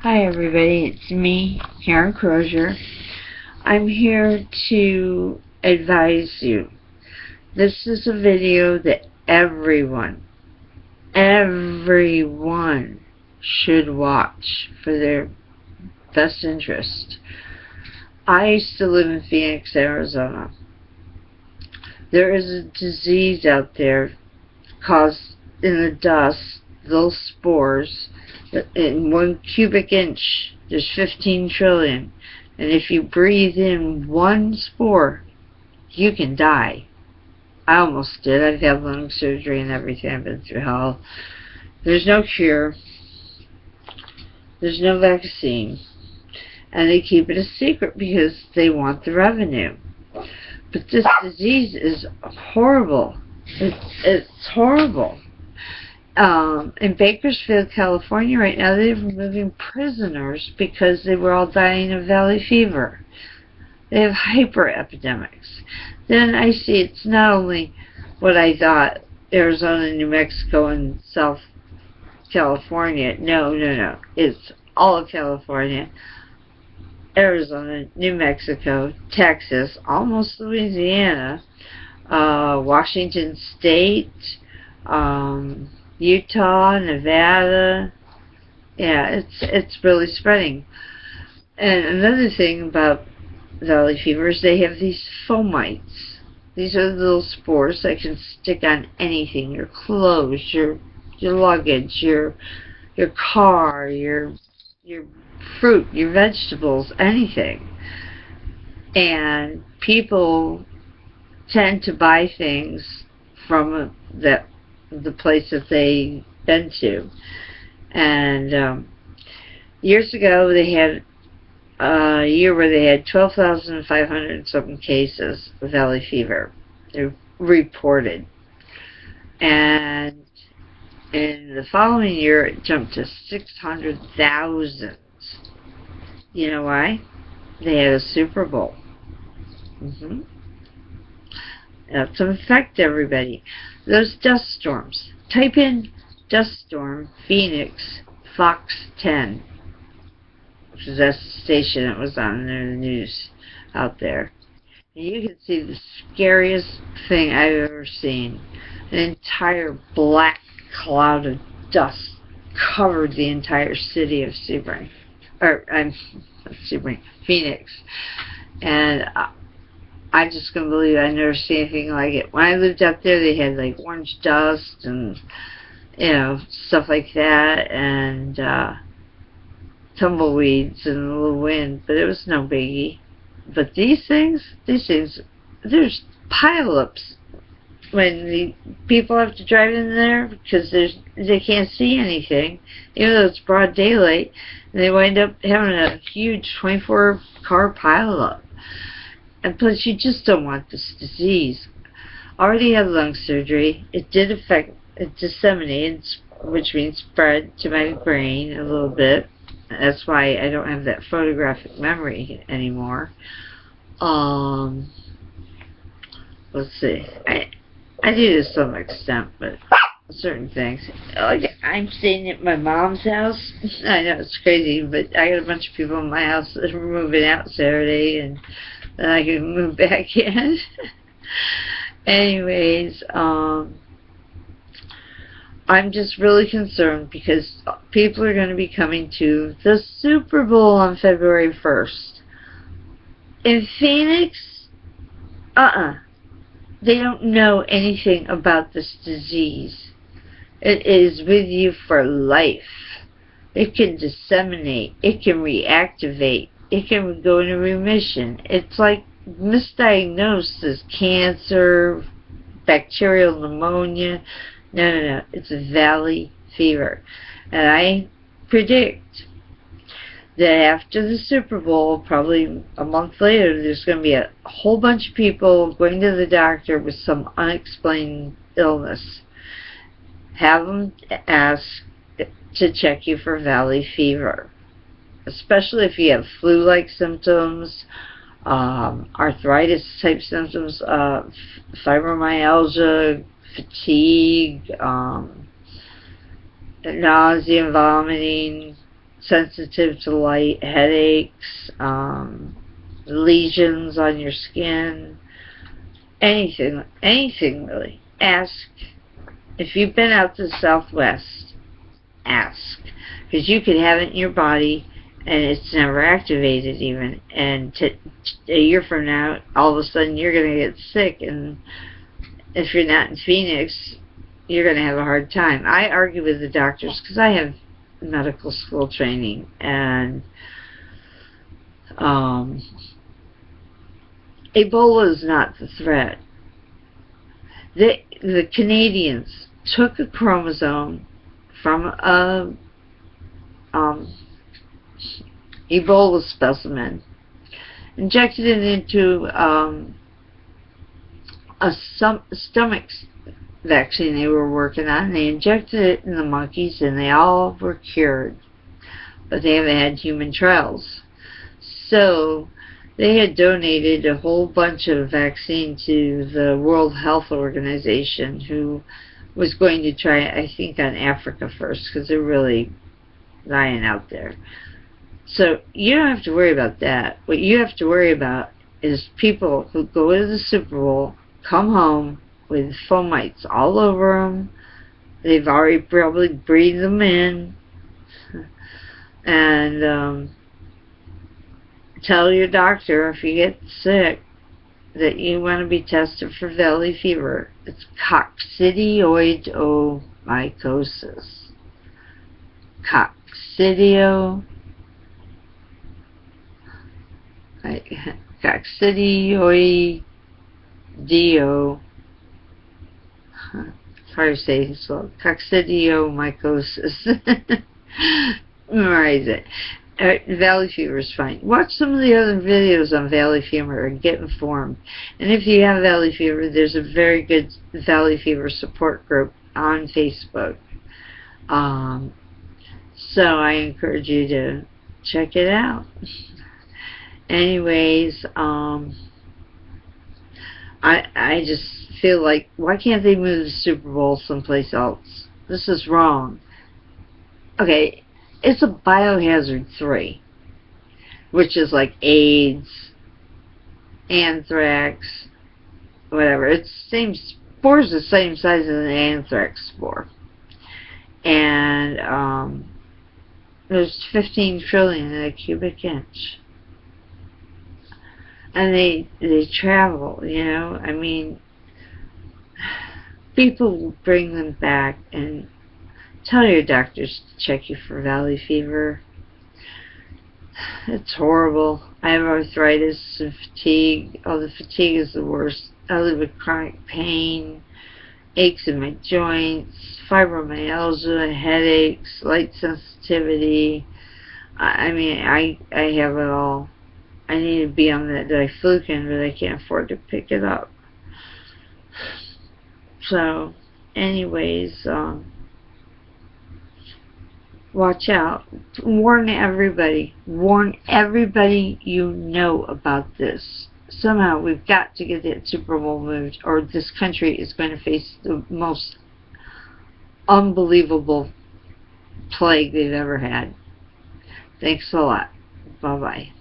Hi everybody, it's me, Karen Crozier. I'm here to advise you. This is a video that everyone should watch for their best interest. I used to live in Pheonix, Arizona. There is a disease out there caused in the dust, little spores. In 1 cubic inch, there's 15 trillion. And if you breathe in one spore, you can die. I almost did. I've had lung surgery and everything. I've been through hell. There's no cure. There's no vaccine. And they keep it a secret because they want the revenue. But this disease is horrible. It's horrible. In Bakersfield, California right now, they're removing prisoners because they were all dying of valley fever. They have hyper epidemics. Then I see it's not only what I thought, Arizona, New Mexico, and South California. No. It's all of California, Arizona, New Mexico, Texas, almost Louisiana, Washington State, Utah, Nevada. Yeah, it's really spreading. And another thing about valley fever is they have these fomites. These are the little spores that can stick on anything: your clothes, your luggage, your car, your fruit, your vegetables, anything. And people tend to buy things from the place that they've been to. And years ago, they had a year where they had 12,500 something cases of valley fever. They're reported. And in the following year, it jumped to 600,000. You know why? They had a Superbowl. To affect everybody. Those dust storms. Type in dust storm Pheonix Fox 10, which is that station that was on the news out there. And you can see the scariest thing I've ever seen. An entire black cloud of dust covered the entire city of Sebring. Pheonix. And I just couldn't believe it. I never seen anything like it. When I lived up there, they had like orange dust and, stuff like that, and tumbleweeds and a little wind, but it was no biggie. But these things, there's pileups when the people have to drive in there because they can't see anything, even though it's broad daylight, and they wind up having a huge 24-car pileup. And plus, you just don't want this disease. I already had lung surgery. It did affect, it disseminated, which means spread to my brain a little bit. That's why I don't have that photographic memory anymore. Let's see. I do to some extent, but certain things. I'm staying at my mom's house. I know it's crazy, but I got a bunch of people in my house that are moving out Saturday, and then I can move back in. Anyways, I'm just really concerned because people are going to be coming to the Super Bowl on February 1st. In Pheonix, they don't know anything about this disease. It is with you for life. It can disseminate. It can reactivate. It can go into remission. It's like misdiagnosed as cancer, bacterial pneumonia. No. It's valley fever. And I predict that after the Super Bowl, probably a month later, there's going to be a whole bunch of people going to the doctor with some unexplained illness. Have them ask to check you for valley fever, especially if you have flu-like symptoms, arthritis-type symptoms, fibromyalgia, fatigue, nausea and vomiting, sensitive to light, headaches, lesions on your skin, anything really. Ask. If you've been out to the Southwest, ask. Because you could have it in your body and it's never activated even. And a year from now, all of a sudden you're going to get sick. And if you're not in Pheonix, you're going to have a hard time. I argue with the doctors because I have medical school training. And Ebola is not the threat. The Canadians took a chromosome from a Ebola specimen, injected it into a stomach vaccine they were working on. They injected it in the monkeys and they all were cured, but they haven't had human trials. So they had donated a whole bunch of vaccine to the World Health Organization, who was going to try, I think, on Africa first, because they're really dying out there. So you don't have to worry about that. What you have to worry about is people who go to the Super Bowl, come home with fomites all over them. They've already probably breathed them in. And tell your doctor if you get sick that you want to be tested for valley fever. It's coccidioidomycosis. Coccidioidio. It's hard to say slow. Coccidiomycosis. Memorize it. Valley fever is fine. Watch some of the other videos on valley fever and get informed. And if you have valley fever, there's a very good valley fever support group on Facebook. So I encourage you to check it out. Anyways, I just feel like, why can't they move the Super Bowl someplace else? This is wrong. Okay, it's a biohazard 3, which is like AIDS, anthrax, whatever. It's spore's the same size as an anthrax spore. And there's 15 trillion in a cubic inch. And they travel, you know. I mean, people bring them back, and tell your doctors to check you for valley fever. It's horrible. I have arthritis and fatigue. Oh, the fatigue is the worst. I live with chronic pain, aches in my joints, fibromyalgia, headaches, light sensitivity. I mean, I have it all. I need to be on that diflucan, but I can't afford to pick it up. So, anyways, watch out. Warn everybody. Warn everybody you know about this. Somehow we've got to get that Super Bowl moved, or this country is going to face the most unbelievable plague they've ever had. Thanks a lot. Bye-bye.